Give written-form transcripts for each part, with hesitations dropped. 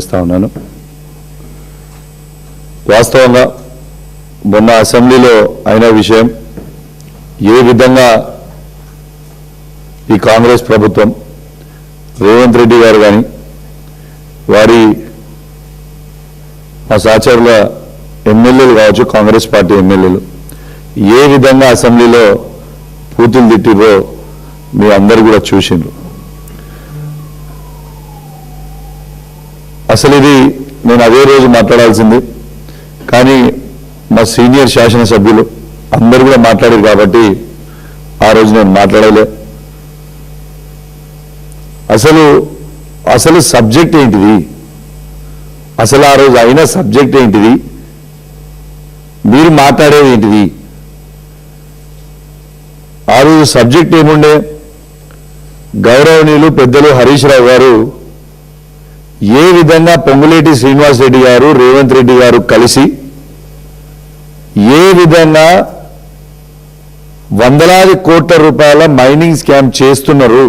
ఉన్నాను. వాస్తవంగా మొన్న అసెంబ్లీలో అయిన విషయం ఏ విధంగా ఈ కాంగ్రెస్ ప్రభుత్వం రేవంత్ రెడ్డి గారు కానీ వారి మా సహచరుల ఎమ్మెల్యేలు కావచ్చు, కాంగ్రెస్ పార్టీ ఎమ్మెల్యేలు ఏ విధంగా అసెంబ్లీలో పూతులు తిట్టిరో మీ అందరూ కూడా చూసిండ్రు. అసలు ఇది నేను అదే రోజు మాట్లాడాల్సింది, కానీ మా సీనియర్ శాసనసభ్యులు అందరూ కూడా మాట్లాడారు కాబట్టి ఆ రోజు నేను మాట్లాడలే. అసలు సబ్జెక్ట్ ఏంటిది, అసలు ఆ రోజు అయిన సబ్జెక్ట్ ఏంటిది, మీరు మాట్లాడేది ఏంటిది? ఆ రోజు సబ్జెక్ట్ ఏముండే? గౌరవనీయులు పెద్దలు హరీష్ రావు గారు ఏ విధంగా పొంగులేటి శ్రీనివాస్ రెడ్డి గారు రేవంత్ రెడ్డి గారు కలిసి ఏ విధంగా వందలాది కోట్ల రూపాయల మైనింగ్ స్కామ్ చేస్తున్నారు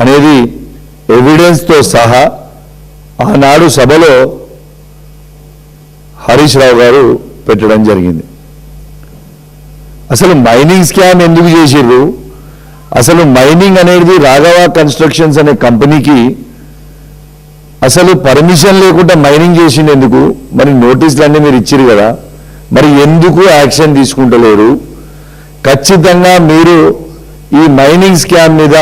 అనేది ఎవిడెన్స్తో సహా ఆనాడు సభలో హరీష్ రావు గారు పెట్టడం జరిగింది. అసలు మైనింగ్ స్కామ్ ఎందుకు చేసిర్రు? అసలు మైనింగ్ అనేది రాఘవ కన్స్ట్రక్షన్స్ అనే కంపెనీకి అసలు పర్మిషన్ లేకుండా మైనింగ్ చేసింది ఎందుకు? మరి నోటీసులన్నీ మీరు ఇచ్చిరు కదా, మరి ఎందుకు యాక్షన్ తీసుకుంటలేరు? ఖచ్చితంగా మీరు ఈ మైనింగ్ స్కామ్ మీద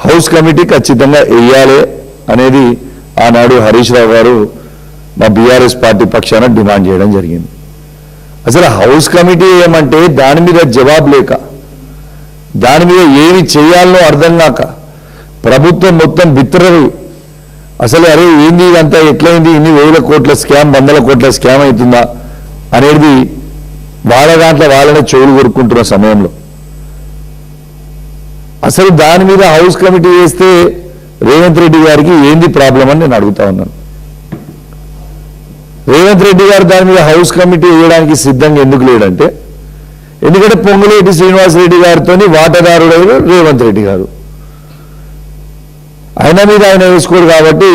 హౌస్ కమిటీ ఖచ్చితంగా వేయాలి అనేది ఆనాడు హరీష్ రావు గారు మా బీఆర్ఎస్ పార్టీ పక్షాన డిమాండ్ చేయడం జరిగింది. అసలు హౌస్ కమిటీ ఏమంటే దాని మీద జవాబు లేక, దాని మీద ఏమి చేయాలనో అర్థం కాక ప్రభుత్వం మొత్తం బిత్తరవి. అసలు అరే ఏంది ఇదంతా, ఎట్లయింది, ఇన్ని వేల కోట్ల స్కామ్, వందల కోట్ల స్కామ్ అవుతుందా అనేది వాళ్ళ దాంట్లో వాళ్ళనే చెవులు కొరుక్కుంటున్న సమయంలో అసలు దాని మీద హౌస్ కమిటీ వేస్తే రేవంత్ రెడ్డి గారికి ఏంది ప్రాబ్లం అని నేను అడుగుతా ఉన్నాను. రేవంత్ రెడ్డి గారు దాని మీద హౌస్ కమిటీ వేయడానికి సిద్ధంగా ఎందుకు లేడంటే, ఎందుకంటే పొంగులేటి శ్రీనివాస్ రెడ్డి గారితో వాటాదారుడు రేవంత్ రెడ్డి గారు, ఆయన మీద ఆయన వేసుకోడు కాబట్టి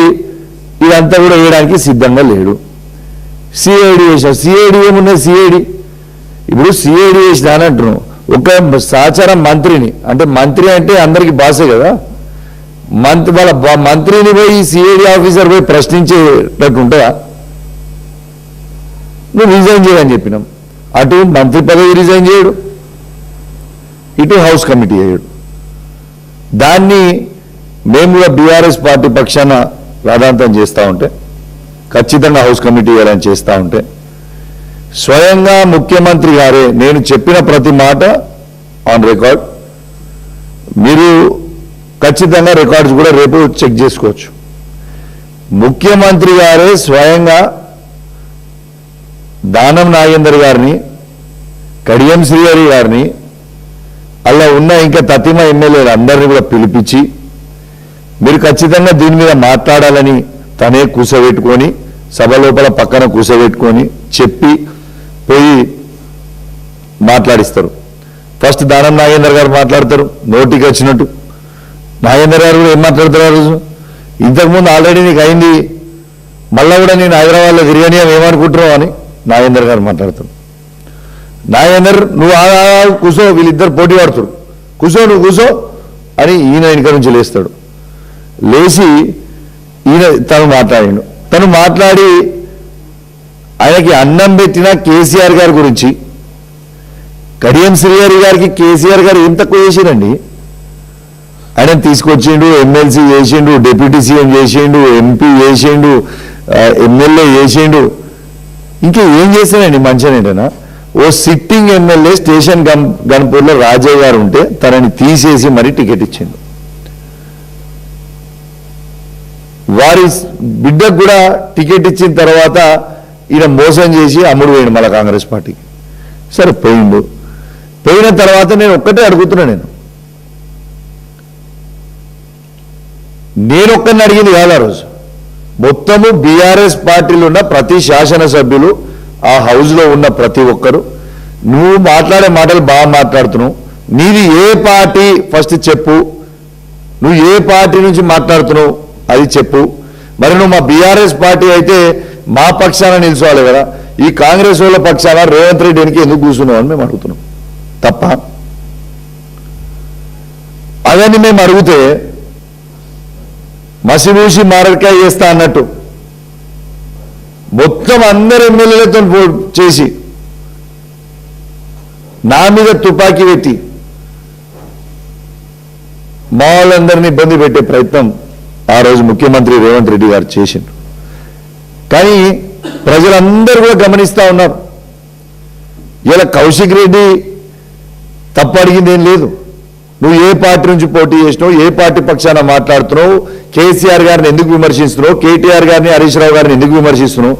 ఇదంతా కూడా వేయడానికి సిద్ధంగా లేడు. సిఐడి వేసాడు. సిఐడి ఏమున్నాయి? సిఐడి ఇప్పుడు సిఐడి వేసిన అని అంటున్నాం. ఒక సహచార మంత్రిని, అంటే మంత్రి అంటే అందరికీ బాసే కదా, వాళ్ళ మంత్రిని పోయి సిఐడి ఆఫీసర్ పోయి ప్రశ్నించేటట్టు ఉంటుందా? నువ్వు రిజైన్ చేయని చెప్పినాం. అటు మంత్రి పదవి రిజైన్ చేయడు, ఇటు హౌస్ కమిటీ చేయడు. దాన్ని మేము కూడా బీఆర్ఎస్ పార్టీ పక్షాన రాద్ధాంతం చేస్తూ ఉంటే, ఖచ్చితంగా హౌస్ కమిటీ వేయాలని చేస్తూ ఉంటే, స్వయంగా ముఖ్యమంత్రి గారే నేను చెప్పిన ప్రతి మాట ఆన్ రికార్డ్, మీరు ఖచ్చితంగా రికార్డ్స్ కూడా రేపు చెక్ చేసుకోవచ్చు. ముఖ్యమంత్రి గారే స్వయంగా దానం నాగేందర్ గారిని, కడియం శ్రీహరి గారిని, అలా ఉన్న ఇంకా తతిమ ఎమ్మెల్యేలు అందరినీ కూడా పిలిపించి మీరు ఖచ్చితంగా దీని మీద మాట్లాడాలని తనే కూసబెట్టుకొని, సభ లోపల పక్కన కూసబెట్టుకొని చెప్పి పోయి మాట్లాడిస్తారు. ఫస్ట్ దానం నాగేందర్ గారు మాట్లాడతారు నోటికి వచ్చినట్టు. నాగేందర్ గారు కూడా ఏం మాట్లాడతారు? ఆ రోజు ఇంతకుముందు ఆల్రెడీ నీకు అయింది, మళ్ళా కూడా నేను హైదరాబాద్లో తిరిగాని ఏమనుకుంటున్నావు అని నాగేందర్ గారు మాట్లాడతారు. నాగేందర్ నువ్వు కూసో, వీళ్ళిద్దరు పోటీ పడుతురు, కూసో నువ్వు కూసో అని ఈయన వెనుక నుంచి లేస్తాడు. లేచి ఈయన తను మాట్లాడి ఆయనకి అన్నం పెట్టిన కేసీఆర్ గారి గురించి, కడియం శ్రీహరి గారికి కేసీఆర్ గారు ఏం తక్కువ చేసిండండి? ఆయన తీసుకొచ్చిండు, ఎమ్మెల్సీ చేసిండు, డిప్యూటీ సీఎం చేసిండు, ఎంపీ చేసిండు, ఎమ్మెల్యే చేసిండు, ఇంకా ఏం చేశానండి మంచిగానేటనా? ఓ సిట్టింగ్ ఎమ్మెల్యే స్టేషన్ గన్పూర్లో రాజయ్య గారు ఉంటే తనని తీసేసి మరీ టికెట్ ఇచ్చిండు. వారి బిడ్డకు కూడా టికెట్ ఇచ్చిన తర్వాత ఈయన మోసం చేసి అమ్ముడు పోయిండు మళ్ళీ కాంగ్రెస్ పార్టీకి. సరే పోయిండు. పోయిన తర్వాత నేను ఒక్కటే అడుగుతున్నా, నేను ఒక్కరిని అడిగింది కాదు. ఆ రోజు మొత్తము బీఆర్ఎస్ పార్టీలో ఉన్న ప్రతి శాసనసభ్యులు, ఆ హౌస్లో ఉన్న ప్రతి ఒక్కరు, నువ్వు మాట్లాడే మాటలు బాగా మాట్లాడుతున్నావు, నీది ఏ పార్టీ ఫస్ట్ చెప్పు, నువ్వు ఏ పార్టీ నుంచి మాట్లాడుతున్నావు అది చెప్పు, మరి నువ్వు మా బీఆర్ఎస్ పార్టీ అయితే మా పక్షాన నిలుచోవాలి కదా, ఈ కాంగ్రెస్ వాళ్ళ పక్షాన రేవంత్ రెడ్డి వెనక ఎందుకు కూర్చున్నావు అని మేము అడుగుతున్నాం. తప్ప అవన్నీ మేము అడిగితే మసిమూసి మారడికాయ చేస్తా అన్నట్టు మొత్తం అందరు ఎమ్మెల్యేలతో చేసి నా మీద తుపాకీ పెట్టి మా వాళ్ళందరినీ ఇబ్బంది పెట్టే ప్రయత్నం ఆ రోజు ముఖ్యమంత్రి రేవంత్ రెడ్డి గారు చేసిండు. కానీ ప్రజలందరూ కూడా గమనిస్తూ ఉన్నారు. ఇలా కౌశిక్ రెడ్డి తప్పు అడిగింది ఏం లేదు. నువ్వు ఏ పార్టీ నుంచి పోటీ చేసినావు, ఏ పార్టీ పక్షాన మాట్లాడుతున్నావు, కేసీఆర్ గారిని ఎందుకు విమర్శిస్తున్నావు, కేటీఆర్ గారిని, హరీష్ రావు గారిని ఎందుకు విమర్శిస్తున్నావు,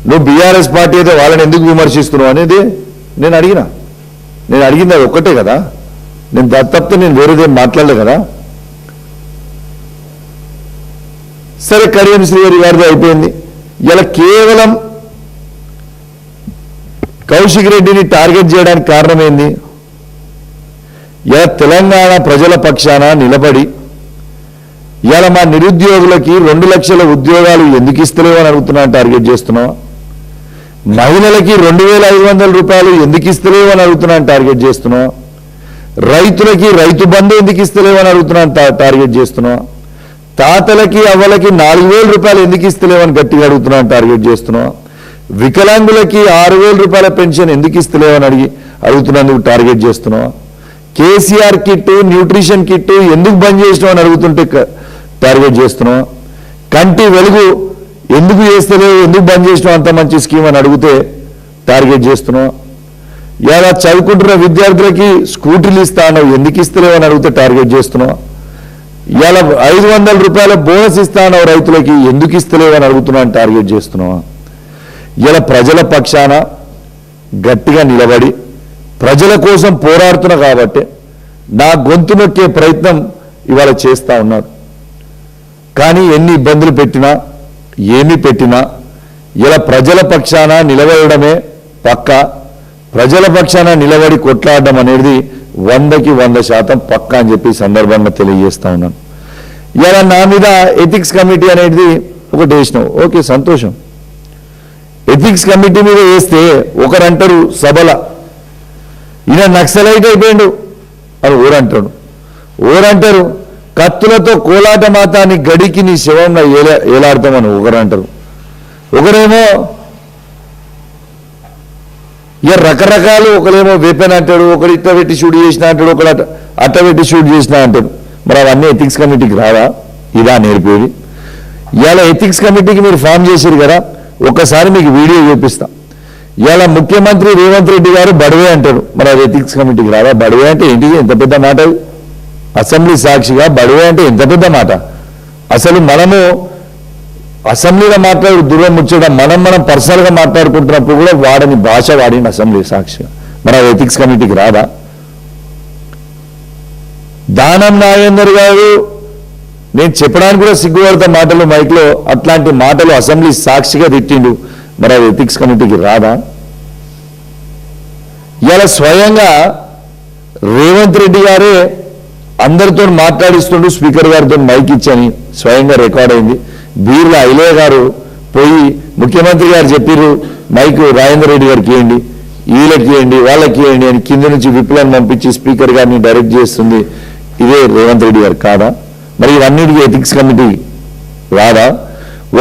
నువ్వు బీఆర్ఎస్ పార్టీ అయితే వాళ్ళని ఎందుకు విమర్శిస్తున్నావు అనేది నేను అడిగింది అది ఒక్కటే కదా. నేను తప్పితే నేను వేరేదేం మాట్లాడలే కదా. సరే కడియం శ్రీహరి గారిది అయిపోయింది. ఇలా కేవలం కౌశిక్ రెడ్డిని టార్గెట్ చేయడానికి కారణమైంది, ఇలా తెలంగాణ ప్రజల పక్షాన నిలబడి ఇలా మా నిరుద్యోగులకి 2 లక్షల ఉద్యోగాలు ఎందుకు ఇస్తలేవు అని అడుగుతున్నా టార్గెట్ చేస్తున్నావా, మహిళలకి 2,500 రూపాయలు ఎందుకు ఇస్తలేవు అని అడుగుతున్నా టార్గెట్ చేస్తున్నావా, రైతులకి రైతు బంధు ఎందుకు ఇస్తలేవు అని అడుగుతున్నా టార్గెట్ చేస్తున్నావా, తాతలకి అవ్వలకి 4,000 రూపాయలు ఎందుకు ఇస్తలేవని గట్టిగా అడుగుతున్నా టార్గెట్ చేస్తున్నావా, వికలాంగులకి 6,000 రూపాయల పెన్షన్ ఎందుకు ఇస్తలేవని అడుగుతున్నందుకు టార్గెట్ చేస్తున్నావా, కేసీఆర్ కిట్, న్యూట్రిషన్ కిట్ ఎందుకు బంద్ చేసినావు అని అడుగుతుంటే టార్గెట్ చేస్తున్నావా, కంటి వెలుగు ఎందుకు చేస్తలేవు, ఎందుకు బంద్ చేసినావు అంత మంచి స్కీమ్ అని అడిగితే టార్గెట్ చేస్తున్నావా, ఇలా చదువుకుంటున్న విద్యార్థులకి స్కూటీలు ఇస్తాను ఎందుకు ఇస్తలేవు అని అడిగితే టార్గెట్ చేస్తున్నావా, ఇలా 500 రూపాయల బోనస్ ఇస్తాను రైతులకి ఎందుకు ఇస్తలేవు అని అడుగుతున్నాను టార్గెట్ చేస్తున్నావా. ఇలా ప్రజల పక్షాన గట్టిగా నిలబడి ప్రజల కోసం పోరాడుతున్నా కాబట్టి నా గొంతు నొక్కే ప్రయత్నం ఇవాళ చేస్తూ ఉన్నారు. కానీ ఎన్ని ఇబ్బందులు పెట్టినా ఏమి పెట్టినా ఇలా ప్రజల పక్షాన నిలబడమే పక్క, ప్రజల పక్షాన నిలబడి కొట్లాడడం అనేది 100కి 100% పక్కా అని చెప్పి సందర్భంగా తెలియజేస్తా ఉన్నాను. ఇలా నా మీద ఎథిక్స్ కమిటీ అనేది ఒకటి వేసినావు, ఓకే సంతోషం. ఎథిక్స్ కమిటీ మీద వేస్తే ఒకరంటారు సభల ఈయన నక్సలైట్ అయిపోయిండు అని ఊరంటారు, కత్తులతో కోలాట మాతాన్ని గడికి నీ శవంగా ఏలాడతామని ఒకరంటారు, ఒకరేమో ఇక రకరకాలు, ఒకరేమో వెపన్ అంటాడు, ఒకరు ఇట్ట పెట్టి షూట్ చేసిన అంటాడు, ఒకరు అట్ట పెట్టి షూట్ చేసిన అంటాడు. మరి అవన్నీ ఎథిక్స్ కమిటీకి రావా? ఇదా నేర్పేది? ఇవాళ ఎథిక్స్ కమిటీకి మీరు ఫామ్ చేశారు కదా, ఒక్కసారి మీకు వీడియో చూపిస్తా. ఇవాళ ముఖ్యమంత్రి రేవంత్ రెడ్డి గారు బడవే అంటాడు, మరి అది ఎథిక్స్ కమిటీకి రావా? బడవే అంటే ఏంటి? ఎంత పెద్ద మాట! అసెంబ్లీ సాక్షిగా బడవే అంటే ఎంత పెద్ద మాట! అసలు మనము అసెంబ్లీలో మాట్లాడు దూరం ముచ్చడం, మనం పర్సనల్గా మాట్లాడుకుంటున్నప్పుడు కూడా వాడని భాష వాడింది అసెంబ్లీ సాక్షిగా, మరి అది ఎథిక్స్ కమిటీకి రాదా? దానం నాగేందర్ గారు నేను చెప్పడానికి కూడా సిగ్గుపడతా మాటలు మైక్లో, అట్లాంటి మాటలు అసెంబ్లీ సాక్షిగా తిట్టిండు, మరి అది ఎథిక్స్ కమిటీకి రాదా? ఇలా స్వయంగా రేవంత్ రెడ్డి గారే అందరితో మాట్లాడిస్తుండు, స్పీకర్ గారితో మైక్ ఇచ్చని స్వయంగా రికార్డ్ అయింది. బీర్ల ఐలయ్య గారు పోయి ముఖ్యమంత్రి గారు చెప్పారు మైక్ రాజేందర్ రెడ్డి గారికి ఇవ్వండి, వీళ్ళకి ఇవ్వండి, వాళ్ళకి ఇవ్వండి అని కింద నుంచి విప్లను పంపించి స్పీకర్ గారిని డైరెక్ట్ చేస్తుంది ఇదే రేవంత్ రెడ్డి గారు కాదా? మరి ఇవన్నిటికీ ఎథిక్స్ కమిటీ రాదా?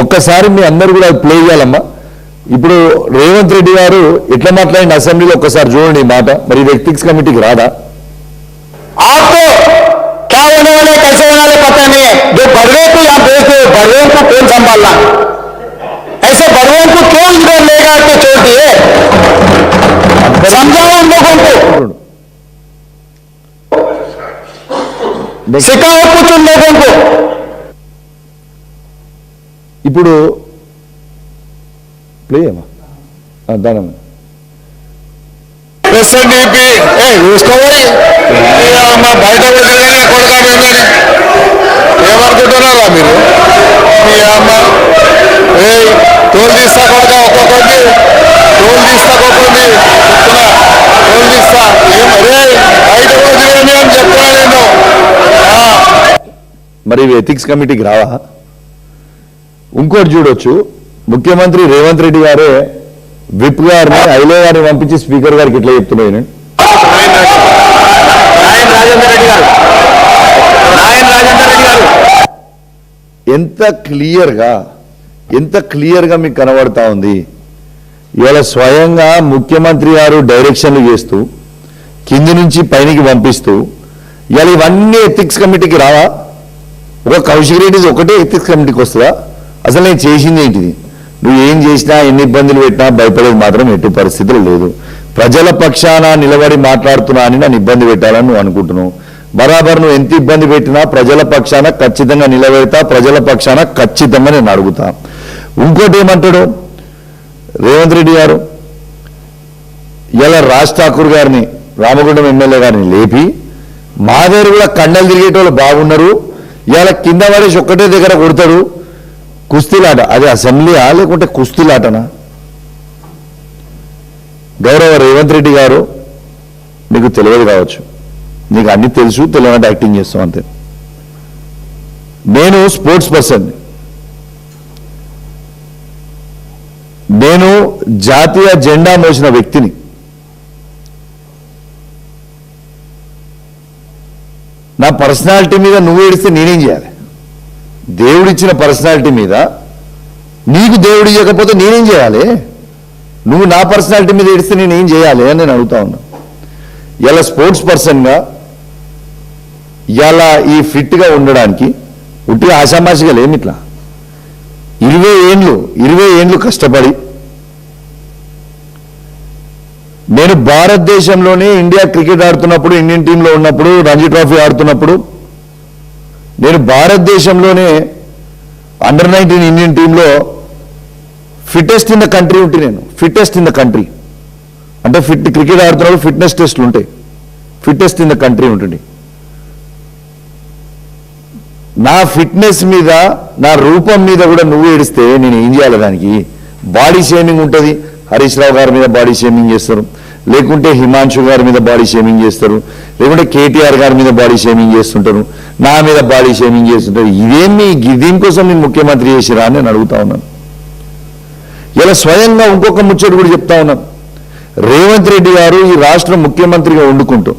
ఒక్కసారి మీ అందరూ కూడా ప్లే చేయాలమ్మా. ఇప్పుడు రేవంత్ రెడ్డి గారు ఎట్లా మాట్లాడిన అసెంబ్లీలో ఒక్కసారి చూడండి ఈ మాట, మరి ఇది ఎథిక్స్ కమిటీకి రాదా? आपको क्या होने वाले कैसे होने वाले पता नहीं है, जो बड़वे को यहाँ भेज दो, बड़वे को कौन संभालना, ऐसे बड़वे को क्यों इधर लेगा के छोड़ दिए, समझाओ उन लोगों को, सिखाओ कुछ उन लोगों को. ఇప్పుడు ప్లే అమ్మా దానమ్మా ఎస్ఎన్డిపి చూసుకోవాలి మా బయట వదిలిగానే కొడతామేమని ఏమనుకుంటున్నారా మీరు? మీ అమ్మ తోలు తీస్తా కొడతా, ఒక్కొక్కటి తోలు తీస్తా, ఒక్కొక్కటి చెప్తున్నా తోలు తీస్తా, బయట వదిలేని అని చెప్తున్నా నేను. మరి ఇవి ఎథిక్స్ కమిటీకి రావా? ఇంకోటి చూడొచ్చు, ముఖ్యమంత్రి రేవంత్ రెడ్డి గారే విప్ గారిని ఐలో గారిని పంపించి స్పీకర్ గారికి ఇట్లా చెప్తున్నాయి. ఎంత క్లియర్గా మీకు కనబడతా ఉంది. ఇవాళ స్వయంగా ముఖ్యమంత్రి గారు డైరెక్షన్లు చేస్తూ కింది నుంచి పైనకి పంపిస్తూ ఇవాళ ఇవన్నీ ఎథిక్స్ కమిటీకి రావా? ఒక కౌశిక్ రెడ్డి ఒకటే ఎథిక్స్ కమిటీకి వస్తుందా? అసలు నేను చేసింది ఏంటిది? నువ్వు ఏం చేసినా ఎన్ని ఇబ్బందులు పెట్టినా భయపడేది మాత్రం ఎటు పరిస్థితులు లేదు. ప్రజల పక్షాన నిలబడి మాట్లాడుతున్నా అని నన్ను ఇబ్బంది పెట్టాలని నువ్వు అనుకుంటున్నావు. బరాబర్ నువ్వు ఎంత ఇబ్బంది పెట్టినా ప్రజల పక్షాన ఖచ్చితంగా నిలబెడతా, ప్రజల పక్షాన ఖచ్చితంగా నేను అడుగుతా. ఇంకోటి ఏమంటాడు రేవంత్ రెడ్డి గారు, ఇలా రాజ్ ఠాకూర్ గారిని, రామగుండం ఎమ్మెల్యే గారిని లేపి మా దగ్గర కూడా కండలు తిరిగేటోళ్ళు బాగున్నారు, ఇలా కింద పడేసి ఒక్కటే దగ్గర కొడతాడు. కుస్తీలాట, అది అసెంబ్లీయా లేకుంటే కుస్తీలాటనా? గౌరవ రేవంత్ రెడ్డి గారు, నీకు తెలియదు కావచ్చు, నీకు అన్ని తెలుసు, తెలియనట్టు యాక్టింగ్ చేస్తాం అంతే. నేను స్పోర్ట్స్ పర్సన్, నేను జాతీయ జెండా మోసిన వ్యక్తిని. నా పర్సనాలిటీ మీద నువ్వు ఏడిస్తే నేనేం చేయాలి? దేవుడిచ్చిన పర్సనాలిటీ మీద నీకు దేవుడు ఇవ్వకపోతే నేనేం చేయాలి? నువ్వు నా పర్సనాలిటీ మీద ఏడిస్తే నేనేం చేయాలి అని నేను అడుగుతా ఉన్నా. ఇలా స్పోర్ట్స్ పర్సన్గా ఇలా ఈ ఫిట్గా ఉండడానికి ఉట్టిగా ఆషామాషిగా లేమి. ఇట్లా 20 ఏండ్లు కష్టపడి నేను భారతదేశంలోనే ఇండియా క్రికెట్ ఆడుతున్నప్పుడు, ఇండియన్ టీంలో ఉన్నప్పుడు, రంజీ ట్రోఫీ ఆడుతున్నప్పుడు నేను భారతదేశంలోనే అండర్ 19 ఇండియన్ టీంలో ఫిట్టెస్ట్ ఇన్ ద కంట్రీ ఉంటే, నేను ఫిట్టెస్ట్ ఇన్ ద కంట్రీ అంటే క్రికెట్ ఆడుతున్నప్పుడు ఫిట్నెస్ టెస్ట్లు ఉంటాయి, ఫిట్టెస్ట్ ఇన్ ద కంట్రీ ఉంటుంది. నా ఫిట్నెస్ మీద, నా రూపం మీద కూడా నువ్వు ఏడిస్తే నేను ఏం చేయాలి? దానికి బాడీ షేమింగ్ ఉంటుంది. హరీష్ రావు గారి మీద బాడీ షేమింగ్ చేస్తారు, లేకుంటే హిమాంశు గారి మీద బాడీ షేమింగ్ చేస్తారు, లేకుంటే కేటీఆర్ గారి మీద బాడీ షేమింగ్ చేస్తుంటారు, నా మీద బాడీ షేమింగ్ చేస్తుంటారు. ఇదేమి దీనికోసం నేను ముఖ్యమంత్రి చేసిరా అని నేను అడుగుతా ఉన్నాను. ఇలా స్వయంగా ఇంకొక ముచ్చట కూడా చెప్తా ఉన్నాను. రేవంత్ రెడ్డి గారు ఈ రాష్ట్ర ముఖ్యమంత్రిగా వండుకుంటూ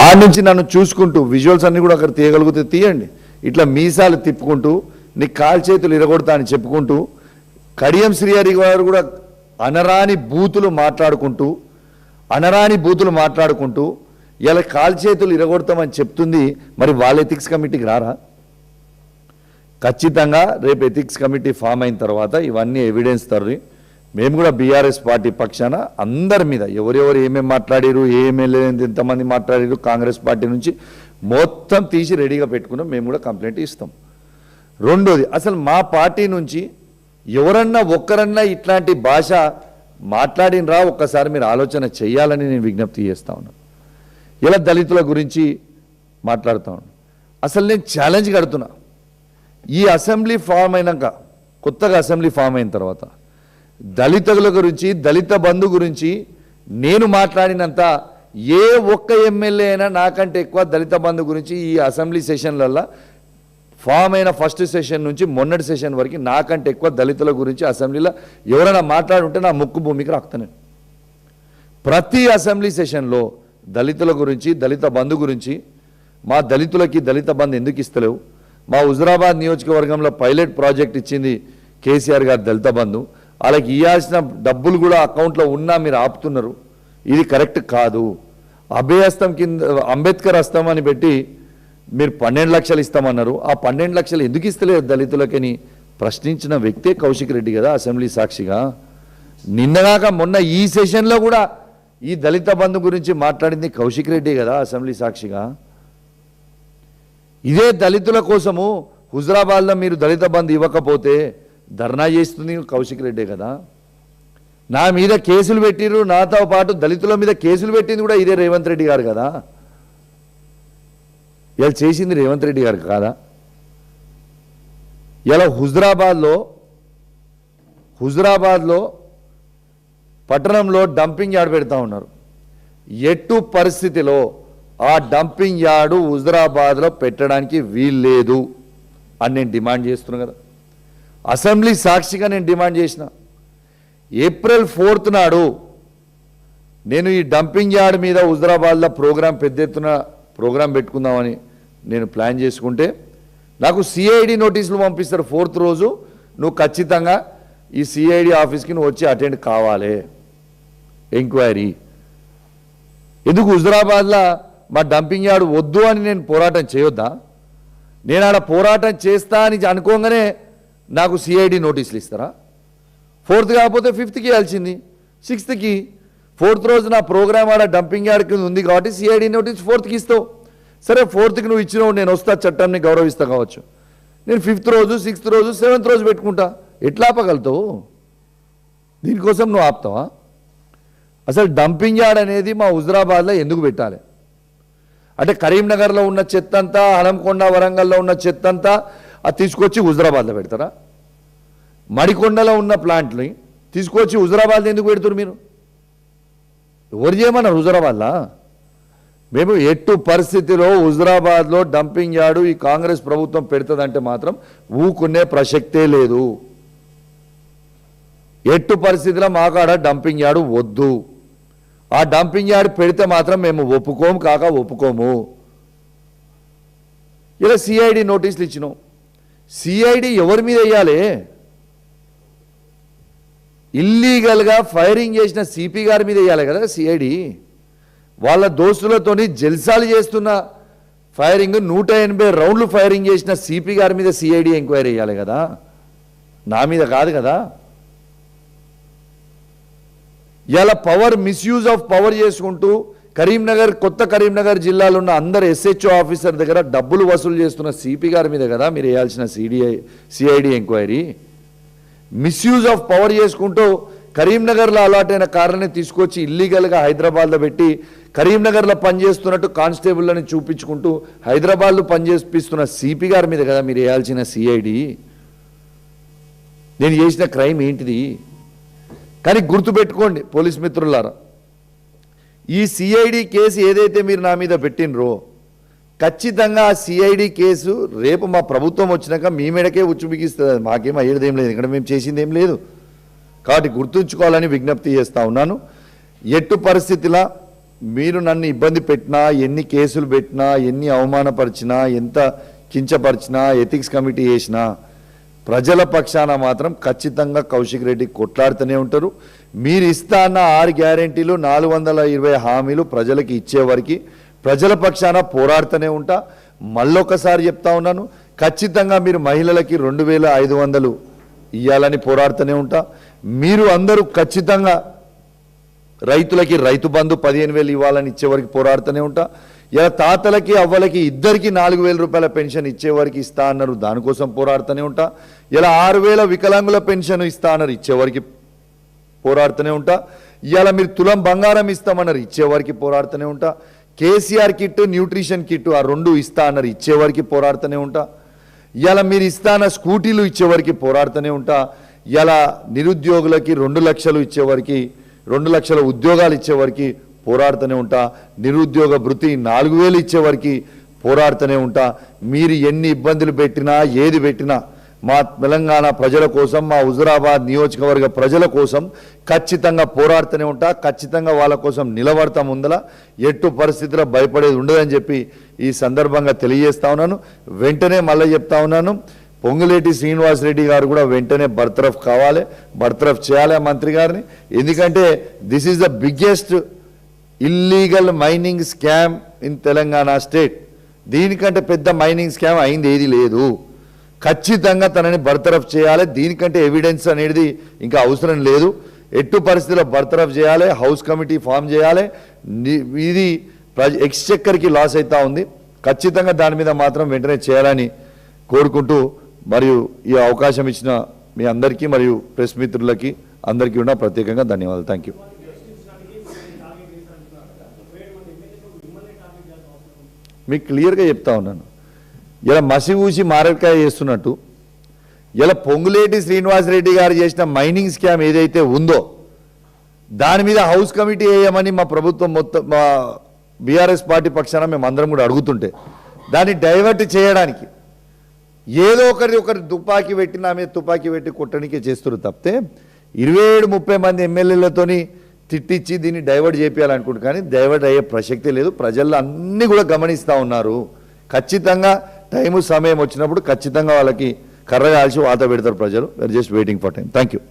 ఆ నుంచి నన్ను చూసుకుంటూ, విజువల్స్ అన్ని కూడా అక్కడ తీయగలిగితే తీయండి, ఇట్లా మీసాలు తిప్పుకుంటూ నీ కాలు చేతులు ఇరగొడతా అని చెప్పుకుంటూ, కడియం శ్రీహరి గారు కూడా అనరాని బూతులు మాట్లాడుకుంటూ ఇలా కాలు చేతులు ఇరగొడతామని చెప్తుంది. మరి వాళ్ళ ఎథిక్స్ కమిటీకి రారా? ఖచ్చితంగా రేపు ఎథిక్స్ కమిటీ ఫామ్ అయిన తర్వాత ఇవన్నీ ఎవిడెన్స్ తరలి మేము కూడా బీఆర్ఎస్ పార్టీ పక్షాన అందరి మీద ఎవరెవరు ఏమేమి మాట్లాడారు, ఏఎంఎల్ఏ ఎంతమంది మాట్లాడారు, కాంగ్రెస్ పార్టీ నుంచి మొత్తం తీసి రెడీగా పెట్టుకున్నాం. మేము కూడా కంప్లైంట్ ఇస్తాం. రెండోది, అసలు మా పార్టీ నుంచి ఎవరన్నా ఒక్కరన్నా ఇట్లాంటి భాష మాట్లాడినరా ఒక్కసారి మీరు ఆలోచన చేయాలని నేను విజ్ఞప్తి చేస్తా ఉన్నాను. ఇలా దళితుల గురించి మాట్లాడుతూ ఉన్నాను. అసలు నేను ఛాలెంజ్ కడుతున్నా, ఈ అసెంబ్లీ ఫామ్ అయినాక, కొత్తగా అసెంబ్లీ ఫామ్ అయిన తర్వాత దళితుల గురించి, దళిత బంధు గురించి నేను మాట్లాడినంత ఏ ఒక్క ఎమ్మెల్యే అయినా నాకంటే ఎక్కువ దళిత బంధు గురించి ఈ అసెంబ్లీ సెషన్లలో ఫామ్ అయిన ఫస్ట్ సెషన్ నుంచి మొన్నటి సెషన్ వరకు నాకంటే ఎక్కువ దళితుల గురించి అసెంబ్లీలో ఎవరైనా మాట్లాడుంటే నా ముక్కు భూమికి రాకుతాను. ప్రతి అసెంబ్లీ సెషన్లో దళితుల గురించి, దళిత బంధు గురించి, మా దళితులకి దళిత బంధు ఎందుకు ఇస్తలేవు, మా హుజురాబాద్ నియోజకవర్గంలో పైలట్ ప్రాజెక్ట్ ఇచ్చింది కేసీఆర్ గారు దళిత బంధు, వాళ్ళకి ఇవ్వాల్సిన డబ్బులు కూడా అకౌంట్లో ఉన్నా మీరు ఆపుతున్నారు, ఇది కరెక్ట్ కాదు. అభయహస్తం కింద అంబేద్కర్ హస్తం అని పెట్టి మీరు 12 లక్షలు ఇస్తామన్నారు, ఆ 12 లక్షలు ఎందుకు ఇస్తలేదు దళితులకని ప్రశ్నించిన వ్యక్తే కౌశిక్ రెడ్డి కదా అసెంబ్లీ సాక్షిగా. నిన్నగాక మొన్న ఈ సెషన్లో కూడా ఈ దళిత బంధు గురించి మాట్లాడింది కౌశిక్ రెడ్డి కదా అసెంబ్లీ సాక్షిగా. ఇదే దళితుల కోసము హుజురాబాద్లో మీరు దళిత బంధు ఇవ్వకపోతే ధర్నా చేస్తుంది కౌశిక్ రెడ్డే కదా. నా మీద కేసులు పెట్టిరు, నాతో పాటు దళితుల మీద కేసులు పెట్టింది కూడా ఇదే రేవంత్ రెడ్డి గారు కదా. ఇలా చేసింది రేవంత్ రెడ్డి గారు కాదా? ఇలా హుజురాబాద్లో పట్టణంలో డంపింగ్ యార్డ్ పెడతా ఉన్నారు. ఎట్టు పరిస్థితిలో ఆ డంపింగ్ యార్డు హుజురాబాద్లో పెట్టడానికి వీల్లేదు అని నేను డిమాండ్ చేస్తున్నాను కదా. అసెంబ్లీ సాక్షిగా నేను డిమాండ్ చేసిన ఏప్రిల్ 4th నాడు నేను ఈ డంపింగ్ యార్డ్ మీద హుజరాబాద్లో ప్రోగ్రాం పెద్ద ఎత్తున ప్రోగ్రాం పెట్టుకుందామని నేను ప్లాన్ చేసుకుంటే నాకు సిఐడి నోటీసులు పంపిస్తారు 4th రోజు నువ్వు ఖచ్చితంగా ఈ సిఐడి ఆఫీస్కి నువ్వు వచ్చి అటెండ్ కావాలి ఎంక్వైరీ. ఎందుకు హుజరాబాద్లో మా డంపింగ్ యార్డ్ వద్దు అని నేను పోరాటం చేయొద్దా? నేను ఆడ పోరాటం చేస్తా అని అనుకోగానే నాకు సిఐడి నోటీసులు ఇస్తారా? 4th కాకపోతే 5th ఇవ్వాల్సింది, 6th. 4th రోజు నా ప్రోగ్రామ్ ఆడ డంపింగ్ యార్డ్ కింద ఉంది కాబట్టి సిఐడి నోటీస్ 4th ఇస్తావు. సరే 4th నువ్వు ఇచ్చినావు, నేను వస్తా, చట్టాన్ని గౌరవిస్తా కావచ్చు. నేను 5th రోజు, 6th రోజు, 7th రోజు పెట్టుకుంటా. ఎట్లా ఆపగలుగుతావు? దీనికోసం నువ్వు ఆపుతావా? అసలు డంపింగ్ యార్డ్ అనేది మా హుజరాబాద్లో ఎందుకు పెట్టాలి అంటే కరీంనగర్లో ఉన్న చెత్త అంతా, హనంకొండ వరంగల్లో ఉన్న చెత్త అంతా అది తీసుకొచ్చి హుజరాబాద్లో పెడతారా? మడికొండలో ఉన్న ప్లాంట్ని తీసుకొచ్చి హుజరాబాద్లో ఎందుకు పెడతారు మీరు? ఎవరు చేయమన్నారు హుజరాబాద్లో? మేము ఎట్టు పరిస్థితిలో హుజరాబాద్లో డంపింగ్ యార్డు ఈ కాంగ్రెస్ ప్రభుత్వం పెడుతుందంటే మాత్రం ఊకునే ప్రసక్తే లేదు. ఎట్టు పరిస్థితిలో మాకాడ డంపింగ్ యార్డు వద్దు. ఆ డంపింగ్ యార్డ్ పెడితే మాత్రం మేము ఒప్పుకోము, కాక ఒప్పుకోము. ఇలా సిఐడి నోటీసులు ఇచ్చినాం. సిఐడి ఎవరి మీద వేయాలి? ఇల్లీగల్గా ఫైరింగ్ చేసిన సిపి గారి మీద వేయాలి కదా సిఐడి. వాళ్ళ దోస్తులతోని జల్సాలు చేస్తున్న ఫైరింగ్ 180 రౌండ్లు ఫైరింగ్ చేసిన సిపి గారి మీద సిఐడి ఎంక్వైరీ చేయాలి కదా, నా మీద కాదు కదా. ఇలా పవర్ మిస్యూజ్ ఆఫ్ పవర్ చేసుకుంటూ కరీంనగర్, కొత్త కరీంనగర్ జిల్లాలో ఉన్న అందరు ఎస్హెచ్ఓ ఆఫీసర్ దగ్గర డబ్బులు వసూలు చేస్తున్న సిపి గారి మీద కదా మీరు వేయాల్సిన CID enquiry. Misuse of power చేసుకుంటూ కరీంనగర్లో అలాట్ అయిన కార్లని తీసుకొచ్చి ఇల్లీగల్గా హైదరాబాద్లో పెట్టి కరీంనగర్లో పనిచేస్తున్నట్టు కానిస్టేబుల్ని చూపించుకుంటూ హైదరాబాద్లో పనిచేపిస్తున్న సిపి గారి మీద కదా మీరు వేయాల్సిన సిఐడి. నేను చేసిన క్రైమ్ ఏంటిది? కానీ గుర్తుపెట్టుకోండి పోలీస్ మిత్రులారా, ఈ సిఐడి కేసు ఏదైతే మీరు నా మీద పెట్టినరో ఖచ్చితంగా ఆ సిఐడి కేసు రేపు మా ప్రభుత్వం వచ్చినాక మీ మీదకే ఉచ్చుబిగిస్తుంది. మాకేం అయ్యేదేం లేదు, ఇక్కడ మేము చేసింది ఏం లేదు. కాబట్టి గుర్తుంచుకోవాలని విజ్ఞప్తి చేస్తూ ఉన్నాను. ఎట్టు పరిస్థితిలా మీరు నన్ను ఇబ్బంది పెట్టినా, ఎన్ని కేసులు పెట్టినా, ఎన్ని అవమానపరిచినా, ఎంత కించపరిచినా, ఎథిక్స్ కమిటీ చేసినా ప్రజల పక్షాన మాత్రం ఖచ్చితంగా కౌశిక్ రెడ్డి కొట్లాడుతూనే ఉంటారు. మీరు ఇస్తా అన్న 6 గ్యారెంటీలు, 420 హామీలు ప్రజలకి ఇచ్చేవరకు ప్రజల పక్షాన పోరాడుతూనే ఉంటా. మళ్ళొకసారి చెప్తా ఉన్నాను, ఖచ్చితంగా మీరు మహిళలకి 2500 ఇవ్వాలని పోరాడుతూనే ఉంటా. మీరు అందరూ ఖచ్చితంగా రైతులకి రైతు బంధు 15,000 ఇవ్వాలని ఇచ్చేవరకు పోరాడుతూనే ఉంటా. ఇలా తాతలకి అవ్వలకి ఇద్దరికి 4,000 రూపాయల పెన్షన్ ఇచ్చేవరకు ఇస్తా అన్నారు, దానికోసం పోరాడుతూనే ఉంటా. ఇలా 6,000 వికలాంగుల పెన్షన్ ఇస్తా అన్నారు, ఇచ్చేవరకు పోరాడుతూనే ఉంటా. ఇవాళ మీరు తులం బంగారం ఇస్తామన్నారు, ఇచ్చేవరకు పోరాడుతూనే ఉంటా. కేసీఆర్ కిట్, న్యూట్రిషన్ కిట్ ఆ 2 ఇస్తా అన్నారు, ఇచ్చేవరకు పోరాడుతూనే ఉంటా. ఇవాళ మీరు ఇస్తాన స్కూటీలు ఇచ్చేవరకు పోరాడుతూనే ఉంటా. ఇలా నిరుద్యోగులకి 2 లక్షలు ఇచ్చేవరకు, 2 లక్షల ఉద్యోగాలు ఇచ్చేవరకు పోరాడుతూనే ఉంటా. నిరుద్యోగ భృతి 4,000 ఇచ్చేవరకు పోరాడుతూనే ఉంటా. మీరు ఎన్ని ఇబ్బందులు పెట్టినా, ఏది పెట్టినా మా తెలంగాణ ప్రజల కోసం, మా హుజురాబాద్ నియోజకవర్గ ప్రజల కోసం ఖచ్చితంగా పోరాడుతూనే ఉంటా. ఖచ్చితంగా వాళ్ళ కోసం నిలబడతా. ముందల ఎట్టు పరిస్థితిలో భయపడేది ఉండదని చెప్పి ఈ సందర్భంగా తెలియజేస్తా ఉన్నాను. వెంటనే మళ్ళీ చెప్తా ఉన్నాను, పొంగులేటి శ్రీనివాసరెడ్డి గారు కూడా వెంటనే బర్తరఫ్ కావాలి, బర్తరఫ్ చేయాలి మంత్రి గారిని. ఎందుకంటే this is the biggest illegal mining scam in Telangana state. దీనికంటే పెద్ద మైనింగ్ స్కామ్ అయింది ఏది లేదు. ఖచ్చితంగా తనని బర్తరఫ్ చేయాలి. దీనికంటే ఎవిడెన్స్ అనేది ఇంకా అవసరం లేదు. ఎట్టు పరిస్థితిలో బర్తరఫ్ చేయాలి, హౌస్ కమిటీ ఫామ్ చేయాలి. ఇది ఎక్స్చెక్కర్కి లాస్ అవుతా ఉంది. ఖచ్చితంగా దాని మీద మాత్రం వెంటనే చేయాలని కోరుకుంటూ, మరియు ఈ అవకాశం ఇచ్చిన మీ అందరికీ మరియు ప్రెస్ మిత్రులకి అందరికీ కూడా ప్రత్యేకంగా ధన్యవాదాలు. Thank you. మీకు క్లియర్గా చెప్తా ఉన్నాను, ఇలా మసి ఊసి మారకాయ చేస్తున్నట్టు ఇలా పొంగులేటి శ్రీనివాసరెడ్డి గారు చేసిన మైనింగ్ స్కామ్ ఏదైతే ఉందో దాని మీద హౌస్ కమిటీ వేయమని మా ప్రభుత్వం మొత్తం, మా బీఆర్ఎస్ పార్టీ పక్షాన మేము అందరం కూడా అడుగుతుంటే దాన్ని డైవర్ట్ చేయడానికి ఏదో ఒకరి తుపాకీ పెట్టి నా మీద తుపాకీ పెట్టి కొట్టడానికే చేస్తున్నారు తప్పితే 27-30 మంది ఎమ్మెల్యేలతోని తిట్టించి దీన్ని డైవర్ట్ చేయాలనుకుంటు కానీ డైవర్ట్ అయ్యే ప్రసక్తే లేదు. ప్రజల్లో అన్నీ కూడా గమనిస్తూ ఉన్నారు. ఖచ్చితంగా టైము సమయం వచ్చినప్పుడు ఖచ్చితంగా వాళ్ళకి కర్ర కాల్చి వాత పెడతారు ప్రజలు. We're just waiting for time. Thank you.